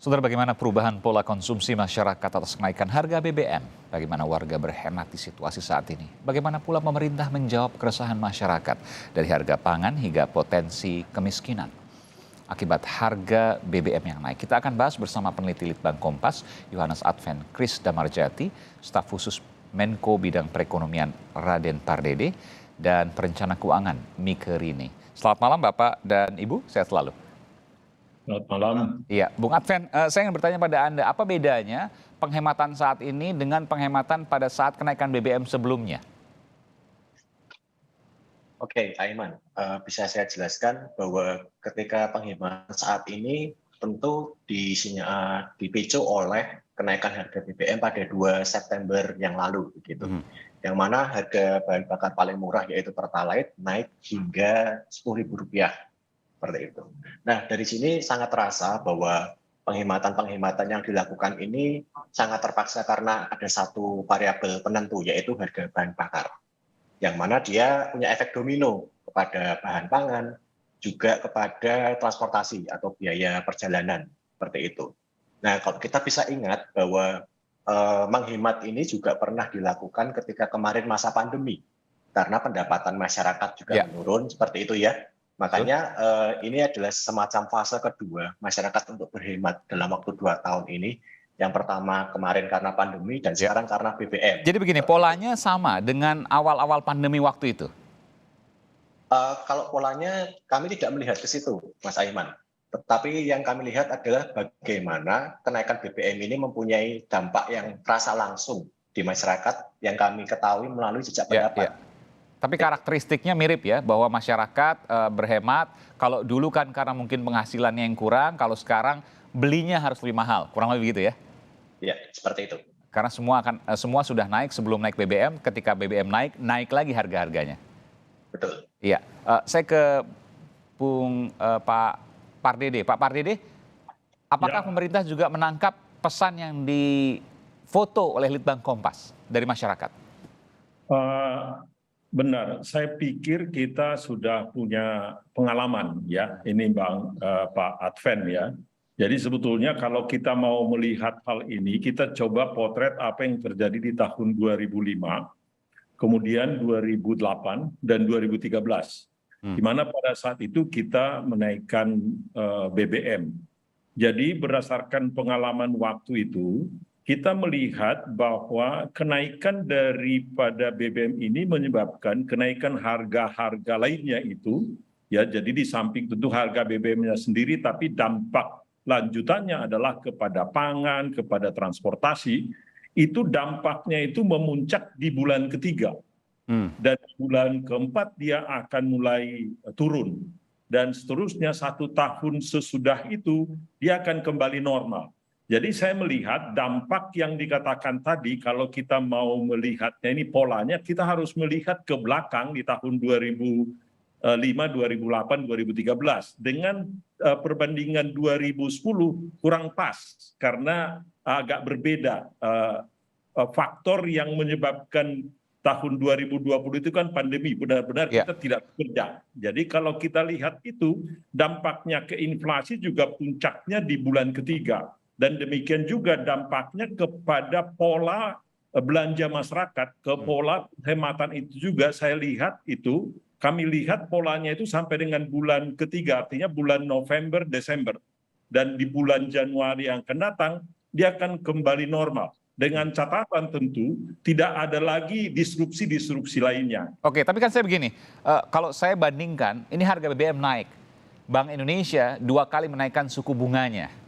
Saudara, bagaimana perubahan pola konsumsi masyarakat atas kenaikan harga BBM? Bagaimana warga berhemat di situasi saat ini? Bagaimana pula pemerintah menjawab keresahan masyarakat dari harga pangan hingga potensi kemiskinan akibat harga BBM yang naik? Kita akan bahas bersama peneliti Litbang Kompas, Yohanes Advent Kris Damarjati, staf khusus Menko Bidang Perekonomian Raden Pardede, dan perencana keuangan Mike Rini. Selamat malam Bapak dan Ibu, sehat selalu. Selamat malam. Iya, Bung Advent, saya ingin bertanya pada Anda, apa bedanya penghematan saat ini dengan penghematan pada saat kenaikan BBM sebelumnya? Oke, Aiman, bisa saya jelaskan bahwa ketika penghematan saat ini tentu dipicu oleh kenaikan harga BBM pada 2 September yang lalu, begitu. Yang mana harga bahan bakar paling murah yaitu Pertalite naik hingga Rp10.000. Seperti itu. Nah, dari sini sangat terasa bahwa penghematan yang dilakukan ini sangat terpaksa karena ada satu variabel penentu, yaitu harga bahan bakar. Yang mana dia punya efek domino kepada bahan pangan, juga kepada transportasi atau biaya perjalanan, seperti itu. Nah, kalau kita bisa ingat bahwa menghemat ini juga pernah dilakukan ketika kemarin masa pandemi, karena pendapatan masyarakat juga menurun, seperti itu ya. Makanya ini adalah semacam fase kedua masyarakat untuk berhemat dalam waktu 2 tahun ini. Yang pertama kemarin karena pandemi dan sekarang karena BBM. Jadi begini, polanya sama dengan awal-awal pandemi waktu itu? Kalau polanya kami tidak melihat ke situ, Mas Aiman. Tetapi yang kami lihat adalah bagaimana kenaikan BBM ini mempunyai dampak yang terasa langsung di masyarakat yang kami ketahui melalui jejak pendapat. Tapi karakteristiknya mirip ya, bahwa masyarakat berhemat, kalau dulu kan karena mungkin penghasilannya yang kurang, kalau sekarang belinya harus lebih mahal, kurang lebih gitu ya? Iya, seperti itu. Karena semua sudah naik sebelum naik BBM, ketika BBM naik lagi harga-harganya. Betul. Iya, saya ke Pak Pardede. Pak Pardede, apakah pemerintah juga menangkap pesan yang difoto oleh Litbang Kompas dari masyarakat? Benar, saya pikir kita sudah punya pengalaman ya, ini Pak Advent ya. Jadi sebetulnya kalau kita mau melihat hal ini, kita coba potret apa yang terjadi di tahun 2005, kemudian 2008 dan 2013. Di mana pada saat itu kita menaikkan BBM. Jadi berdasarkan pengalaman waktu itu, kita melihat bahwa kenaikan daripada BBM ini menyebabkan kenaikan harga-harga lainnya itu, ya jadi di samping tentu harga BBM-nya sendiri, tapi dampak lanjutannya adalah kepada pangan, kepada transportasi, itu dampaknya itu memuncak di bulan ketiga. Dan bulan keempat dia akan mulai turun. Dan seterusnya 1 tahun sesudah itu dia akan kembali normal. Jadi saya melihat dampak yang dikatakan tadi, kalau kita mau melihatnya ini polanya, kita harus melihat ke belakang di tahun 2005, 2008, 2013. Dengan perbandingan 2010 kurang pas, karena agak berbeda. Faktor yang menyebabkan tahun 2020 itu kan pandemi, benar-benar kita tidak bekerja. Jadi kalau kita lihat itu, dampaknya ke inflasi juga puncaknya di bulan ketiga. Dan demikian juga dampaknya kepada pola belanja masyarakat, ke pola hematan itu juga saya lihat itu, kami lihat polanya itu sampai dengan bulan ketiga, artinya bulan November, Desember. Dan di bulan Januari yang akan datang, dia akan kembali normal. Dengan catatan tentu tidak ada lagi disrupsi-disrupsi lainnya. Oke, tapi kan saya begini, kalau saya bandingkan, ini harga BBM naik. Bank Indonesia 2 kali menaikkan suku bunganya.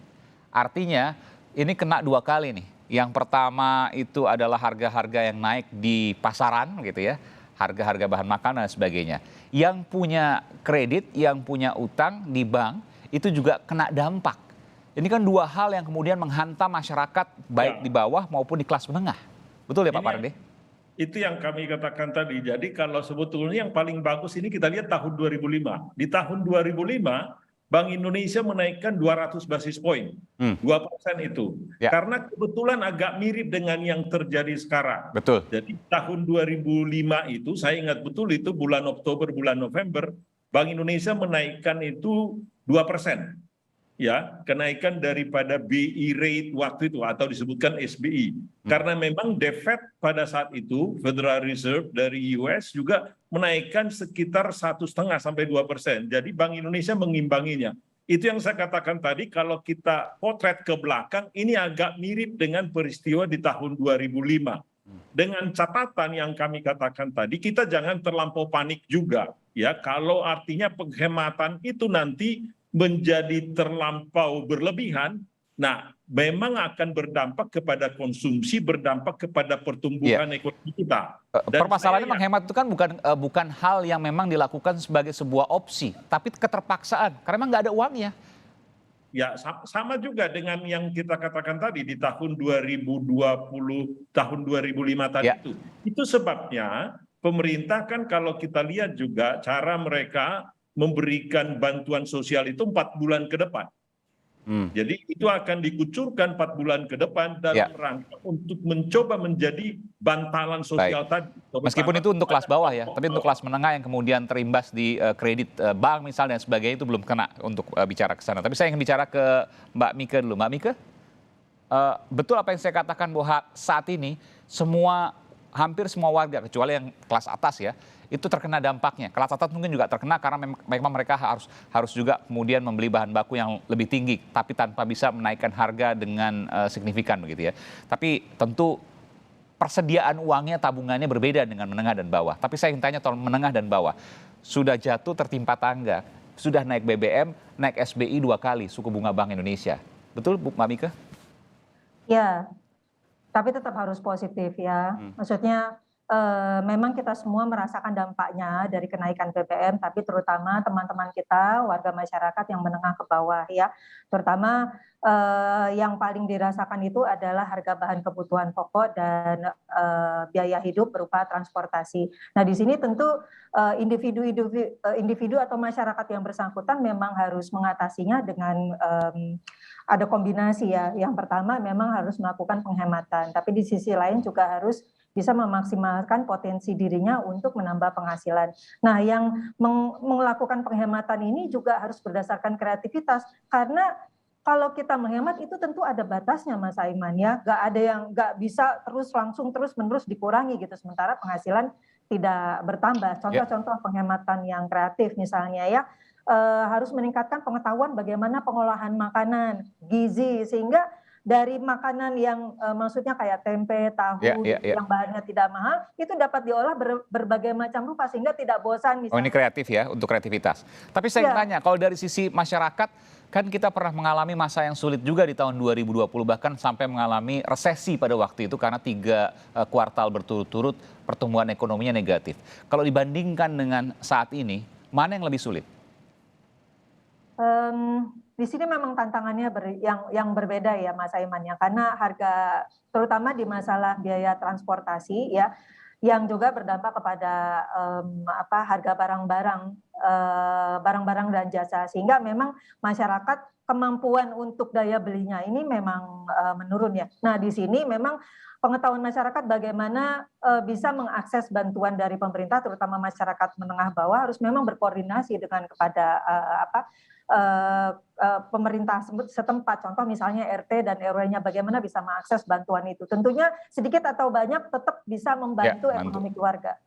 Artinya ini kena 2 kali nih. Yang pertama itu adalah harga-harga yang naik di pasaran gitu ya. Harga-harga bahan makanan dan sebagainya. Yang punya kredit, yang punya utang di bank itu juga kena dampak. Ini kan 2 hal yang kemudian menghantam masyarakat baik di bawah maupun di kelas menengah. Betul ya Pak Pardede? Itu yang kami katakan tadi. Jadi kalau sebetulnya yang paling bagus ini kita lihat tahun 2005. Di tahun 2005 Bank Indonesia menaikkan 200 basis poin, 2% itu. Karena kebetulan agak mirip dengan yang terjadi sekarang. Betul. Jadi tahun 2005 itu, saya ingat betul itu bulan Oktober, bulan November, Bank Indonesia menaikkan itu 2%. ya, kenaikan daripada BI rate waktu itu atau disebutkan SBI. Karena memang The Fed pada saat itu, Federal Reserve dari US juga menaikkan sekitar 1,5 sampai 2%. Jadi Bank Indonesia mengimbanginya. Itu yang saya katakan tadi, kalau kita potret ke belakang, ini agak mirip dengan peristiwa di tahun 2005. Dengan catatan yang kami katakan tadi, kita jangan terlampau panik juga. Ya, kalau artinya penghematan itu nanti menjadi terlampau berlebihan, nah memang akan berdampak kepada konsumsi, berdampak kepada pertumbuhan ekonomi kita. Dan Permasalahannya menghemat itu kan bukan hal yang memang dilakukan sebagai sebuah opsi, tapi keterpaksaan karena memang nggak ada uangnya. Ya, sama juga dengan yang kita katakan tadi di tahun 2020, tahun 2005 tadi Ya. Itu sebabnya pemerintah kan kalau kita lihat juga cara mereka memberikan bantuan sosial itu 4 bulan ke depan. Jadi itu akan dikucurkan 4 bulan ke depan dalam rangka untuk mencoba menjadi bantalan sosial tadi. Meskipun itu untuk kelas bawah ya, tapi untuk kelas menengah yang kemudian terimbas di kredit bank misalnya dan sebagainya itu belum kena untuk bicara ke sana. Tapi saya ingin bicara ke Mbak Mika dulu. Mbak Mika, betul apa yang saya katakan bahwa saat ini hampir semua warga kecuali yang kelas atas ya, itu terkena dampaknya. Kelas atas mungkin juga terkena karena memang mereka harus juga kemudian membeli bahan baku yang lebih tinggi, tapi tanpa bisa menaikkan harga dengan signifikan begitu ya. Tapi tentu persediaan uangnya, tabungannya berbeda dengan menengah dan bawah. Tapi saya ingin tanya tolong menengah dan bawah. Sudah jatuh tertimpa tangga, sudah naik BBM, naik SBI 2 kali suku bunga Bank Indonesia. Betul Bu Mbak Mika? Ya, tapi tetap harus positif ya. Maksudnya memang kita semua merasakan dampaknya dari kenaikan BBM, tapi terutama teman-teman kita, warga masyarakat yang menengah ke bawah ya. Terutama yang paling dirasakan itu adalah harga bahan kebutuhan pokok dan biaya hidup berupa transportasi. Nah, di sini tentu individu atau masyarakat yang bersangkutan memang harus mengatasinya dengan ada kombinasi ya. Yang pertama memang harus melakukan penghematan, tapi di sisi lain juga harus bisa memaksimalkan potensi dirinya untuk menambah penghasilan. Nah, yang melakukan penghematan ini juga harus berdasarkan kreativitas, karena kalau kita menghemat itu tentu ada batasnya, Mas Aiman ya. Nggak bisa langsung terus menerus dikurangi gitu, sementara penghasilan tidak bertambah. Contoh-contoh penghematan yang kreatif misalnya ya, harus meningkatkan pengetahuan bagaimana pengolahan makanan, gizi, sehingga dari makanan yang maksudnya kayak tempe, tahu yang bahannya tidak mahal, itu dapat diolah berbagai macam rupa sehingga tidak bosan. Misalnya. Oh, ini kreatif ya, untuk kreativitas. Tapi saya ingin tanya, kalau dari sisi masyarakat, kan kita pernah mengalami masa yang sulit juga di tahun 2020, bahkan sampai mengalami resesi pada waktu itu karena 3 kuartal berturut-turut pertumbuhan ekonominya negatif. Kalau dibandingkan dengan saat ini, mana yang lebih sulit? Di sini memang tantangannya yang berbeda ya Mas Aiman ya, karena harga terutama di masalah biaya transportasi ya, yang juga berdampak kepada harga barang-barang dan jasa, sehingga memang masyarakat kemampuan untuk daya belinya ini memang menurun ya. Nah, di sini memang pengetahuan masyarakat bagaimana bisa mengakses bantuan dari pemerintah, terutama masyarakat menengah bawah, harus memang berkoordinasi dengan kepada pemerintah setempat, contoh misalnya RT dan RW-nya bagaimana bisa mengakses bantuan itu. Tentunya sedikit atau banyak tetap bisa membantu ekonomi keluarga.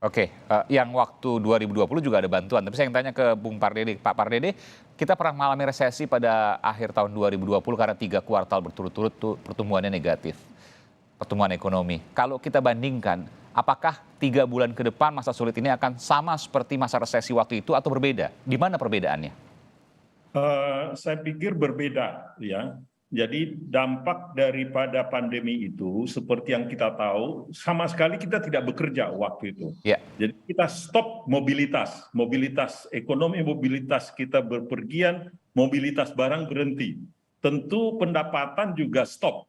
Oke, yang waktu 2020 juga ada bantuan, tapi saya ingin tanya ke Bung Pardede. Pak Pardede, kita pernah mengalami resesi pada akhir tahun 2020 karena 3 kuartal berturut-turut pertumbuhannya negatif, pertumbuhan ekonomi. Kalau kita bandingkan, apakah 3 bulan ke depan masa sulit ini akan sama seperti masa resesi waktu itu atau berbeda? Di mana perbedaannya? Saya pikir berbeda ya. Jadi dampak daripada pandemi itu seperti yang kita tahu, sama sekali kita tidak bekerja waktu itu. Jadi kita stop mobilitas ekonomi, mobilitas kita berpergian, mobilitas barang berhenti. Tentu pendapatan juga stop.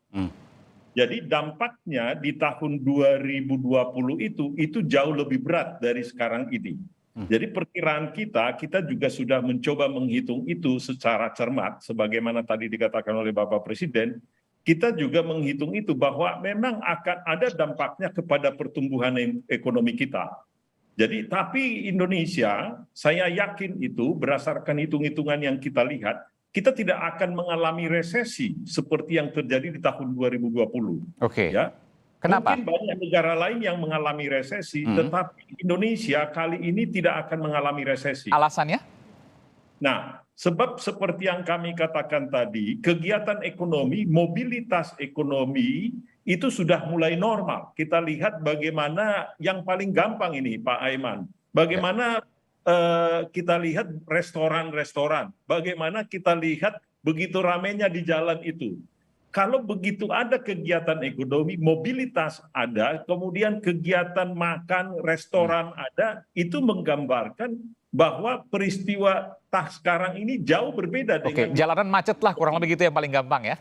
Jadi dampaknya di tahun 2020 itu jauh lebih berat dari sekarang ini. Jadi perkiraan kita juga sudah mencoba menghitung itu secara cermat, sebagaimana tadi dikatakan oleh Bapak Presiden, kita juga menghitung itu bahwa memang akan ada dampaknya kepada pertumbuhan ekonomi kita. Jadi tapi Indonesia, saya yakin itu berdasarkan hitung-hitungan yang kita lihat, kita tidak akan mengalami resesi seperti yang terjadi di tahun 2020. Oke. Ya. Kenapa? Mungkin banyak negara lain yang mengalami resesi, tetapi Indonesia kali ini tidak akan mengalami resesi. Alasannya? Nah, sebab seperti yang kami katakan tadi, kegiatan ekonomi, mobilitas ekonomi itu sudah mulai normal. Kita lihat bagaimana yang paling gampang ini, Pak Aiman. Bagaimana kita lihat restoran-restoran, bagaimana kita lihat begitu ramainya di jalan itu. Kalau begitu ada kegiatan ekonomi, mobilitas ada, kemudian kegiatan makan, restoran ada, itu menggambarkan bahwa peristiwa sekarang ini jauh berbeda dengan... Oke, jalanan macet lah kurang lebih gitu yang paling gampang ya?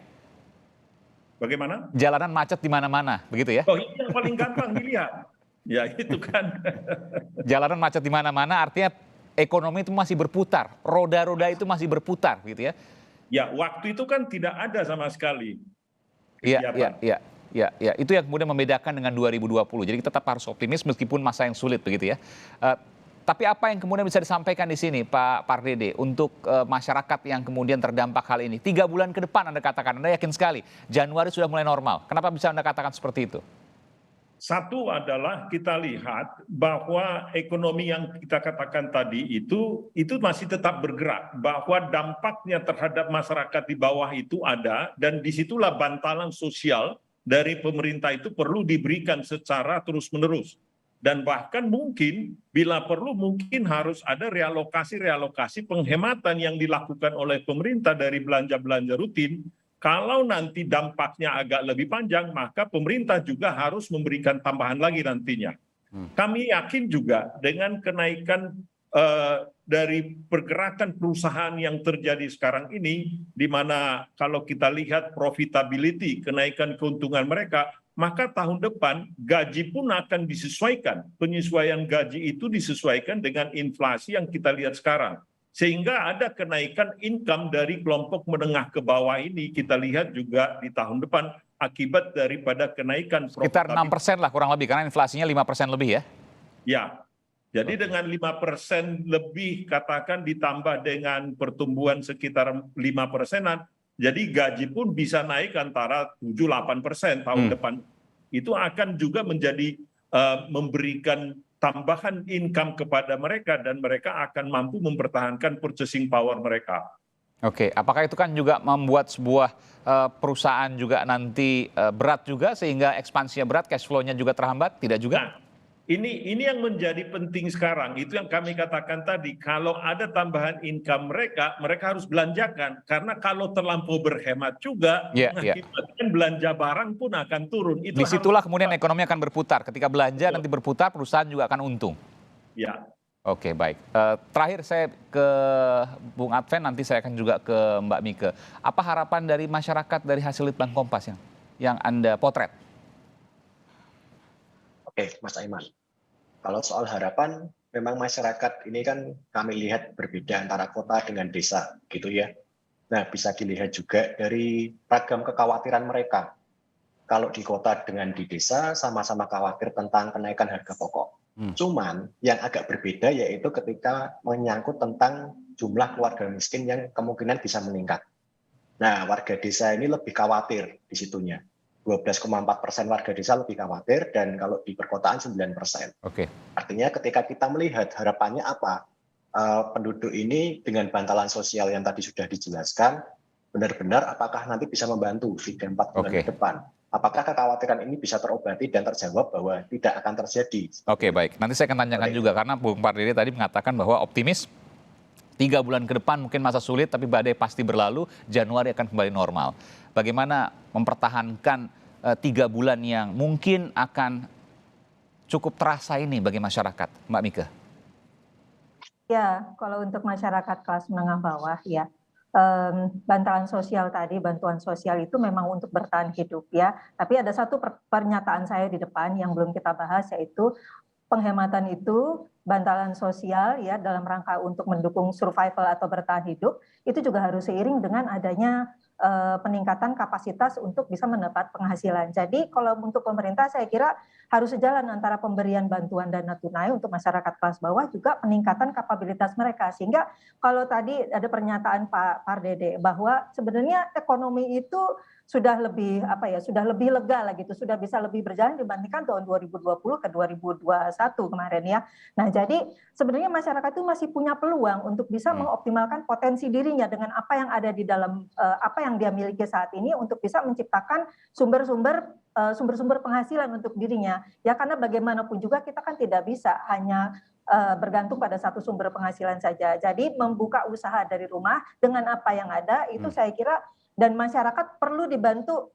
Bagaimana? Jalanan macet di mana-mana, begitu ya? Oh, ini yang paling gampang dilihat. Ya, itu kan. Jalanan macet di mana-mana artinya ekonomi itu masih berputar, roda-roda itu masih berputar gitu ya. Ya, waktu itu kan tidak ada sama sekali. Iya. Itu yang kemudian membedakan dengan 2020. Jadi kita tetap harus optimis meskipun masa yang sulit begitu ya. Tapi apa yang kemudian bisa disampaikan di sini Pak Pardede untuk masyarakat yang kemudian terdampak hal ini? 3 bulan ke depan Anda katakan, Anda yakin sekali Januari sudah mulai normal. Kenapa bisa Anda katakan seperti itu? Satu adalah kita lihat bahwa ekonomi yang kita katakan tadi itu masih tetap bergerak, bahwa dampaknya terhadap masyarakat di bawah itu ada, dan disitulah bantalan sosial dari pemerintah itu perlu diberikan secara terus-menerus. Dan bahkan mungkin bila perlu mungkin harus ada realokasi penghematan yang dilakukan oleh pemerintah dari belanja-belanja rutin. Kalau nanti dampaknya agak lebih panjang, maka pemerintah juga harus memberikan tambahan lagi nantinya. Kami yakin juga dengan kenaikan dari pergerakan perusahaan yang terjadi sekarang ini, di mana kalau kita lihat profitability, kenaikan keuntungan mereka, maka tahun depan gaji pun akan disesuaikan. Penyesuaian gaji itu disesuaikan dengan inflasi yang kita lihat sekarang. Sehingga ada kenaikan income dari kelompok menengah ke bawah ini kita lihat juga di tahun depan akibat daripada kenaikan sekitar 6% lah kurang lebih, karena inflasinya 5% lebih ya? Ya, jadi dengan 5% lebih katakan ditambah dengan pertumbuhan sekitar 5%-an, jadi gaji pun bisa naik antara 7-8% tahun depan. Itu akan juga menjadi memberikan tambahan income kepada mereka dan mereka akan mampu mempertahankan purchasing power mereka. Oke, apakah itu kan juga membuat sebuah perusahaan juga nanti berat juga sehingga ekspansinya berat, cash flow-nya juga terhambat? Tidak juga? Nah, ini yang menjadi penting sekarang. Itu yang kami katakan tadi, kalau ada tambahan income mereka harus belanjakan. Karena kalau terlampau berhemat juga, mengakibatkan belanja barang pun akan turun. Disitulah kemudian ekonomi akan berputar. Ketika belanja nanti berputar, perusahaan juga akan untung. Ya. Oke, baik. Terakhir saya ke Bung Adven, nanti saya akan juga ke Mbak Mike. Apa harapan dari masyarakat dari hasil Litbang Kompas yang Anda potret? Oke, Mas Aiman. Kalau soal harapan, memang masyarakat ini kan kami lihat berbeda antara kota dengan desa, gitu ya. Nah, bisa dilihat juga dari ragam kekhawatiran mereka. Kalau di kota dengan di desa, sama-sama khawatir tentang kenaikan harga pokok. Cuman yang agak berbeda yaitu ketika menyangkut tentang jumlah keluarga miskin yang kemungkinan bisa meningkat. Nah, warga desa ini lebih khawatir di situnya. 12,4% warga desa lebih khawatir, dan kalau di perkotaan 9%. Oke. Artinya ketika kita melihat harapannya apa, penduduk ini dengan bantalan sosial yang tadi sudah dijelaskan, benar-benar apakah nanti bisa membantu 3-4 bulan ke depan? Apakah kekhawatiran ini bisa terobati dan terjawab bahwa tidak akan terjadi? Oke, baik. Nanti saya akan tanyakan juga, karena Bung Pardede tadi mengatakan bahwa optimis 3 bulan ke depan mungkin masa sulit, tapi badai pasti berlalu, Januari akan kembali normal. Bagaimana mempertahankan 3 bulan yang mungkin akan cukup terasa ini bagi masyarakat, Mbak Mike? Ya, kalau untuk masyarakat kelas menengah bawah ya, bantalan sosial tadi, bantuan sosial itu memang untuk bertahan hidup ya. Tapi ada satu pernyataan saya di depan yang belum kita bahas, yaitu penghematan itu, bantalan sosial ya dalam rangka untuk mendukung survival atau bertahan hidup, itu juga harus seiring dengan adanya peningkatan kapasitas untuk bisa mendapat penghasilan. Jadi kalau untuk pemerintah saya kira harus sejalan antara pemberian bantuan dana tunai untuk masyarakat kelas bawah juga peningkatan kapabilitas mereka. Sehingga kalau tadi ada pernyataan Pak Pardede bahwa sebenarnya ekonomi itu sudah lebih sudah lebih lega lah gitu, sudah bisa lebih berjalan dibandingkan tahun 2020 ke 2021 kemarin ya. Nah, jadi sebenarnya masyarakat itu masih punya peluang untuk bisa mengoptimalkan potensi dirinya dengan apa yang ada di dalam apa yang dia miliki saat ini untuk bisa menciptakan sumber-sumber penghasilan untuk dirinya. Ya karena bagaimanapun juga kita kan tidak bisa hanya bergantung pada satu sumber penghasilan saja. Jadi membuka usaha dari rumah dengan apa yang ada itu saya kira dan masyarakat perlu dibantu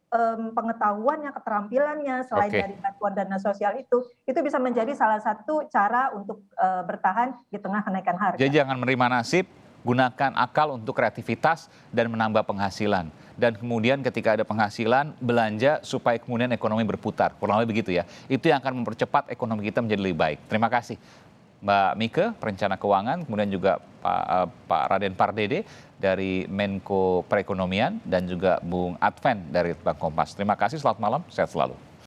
pengetahuannya, keterampilannya selain dari bantuan dana sosial itu bisa menjadi salah satu cara untuk bertahan di tengah kenaikan harga. Jadi jangan menerima nasib, gunakan akal untuk kreativitas dan menambah penghasilan. Dan kemudian ketika ada penghasilan, belanja supaya kemudian ekonomi berputar. Kurang lebih begitu ya. Itu yang akan mempercepat ekonomi kita menjadi lebih baik. Terima kasih Mbak Mike, perencana keuangan, kemudian juga Pak Raden Pardede dari Menko Perekonomian dan juga Bung Adven dari Bank Kompas. Terima kasih, selamat malam, sehat selalu.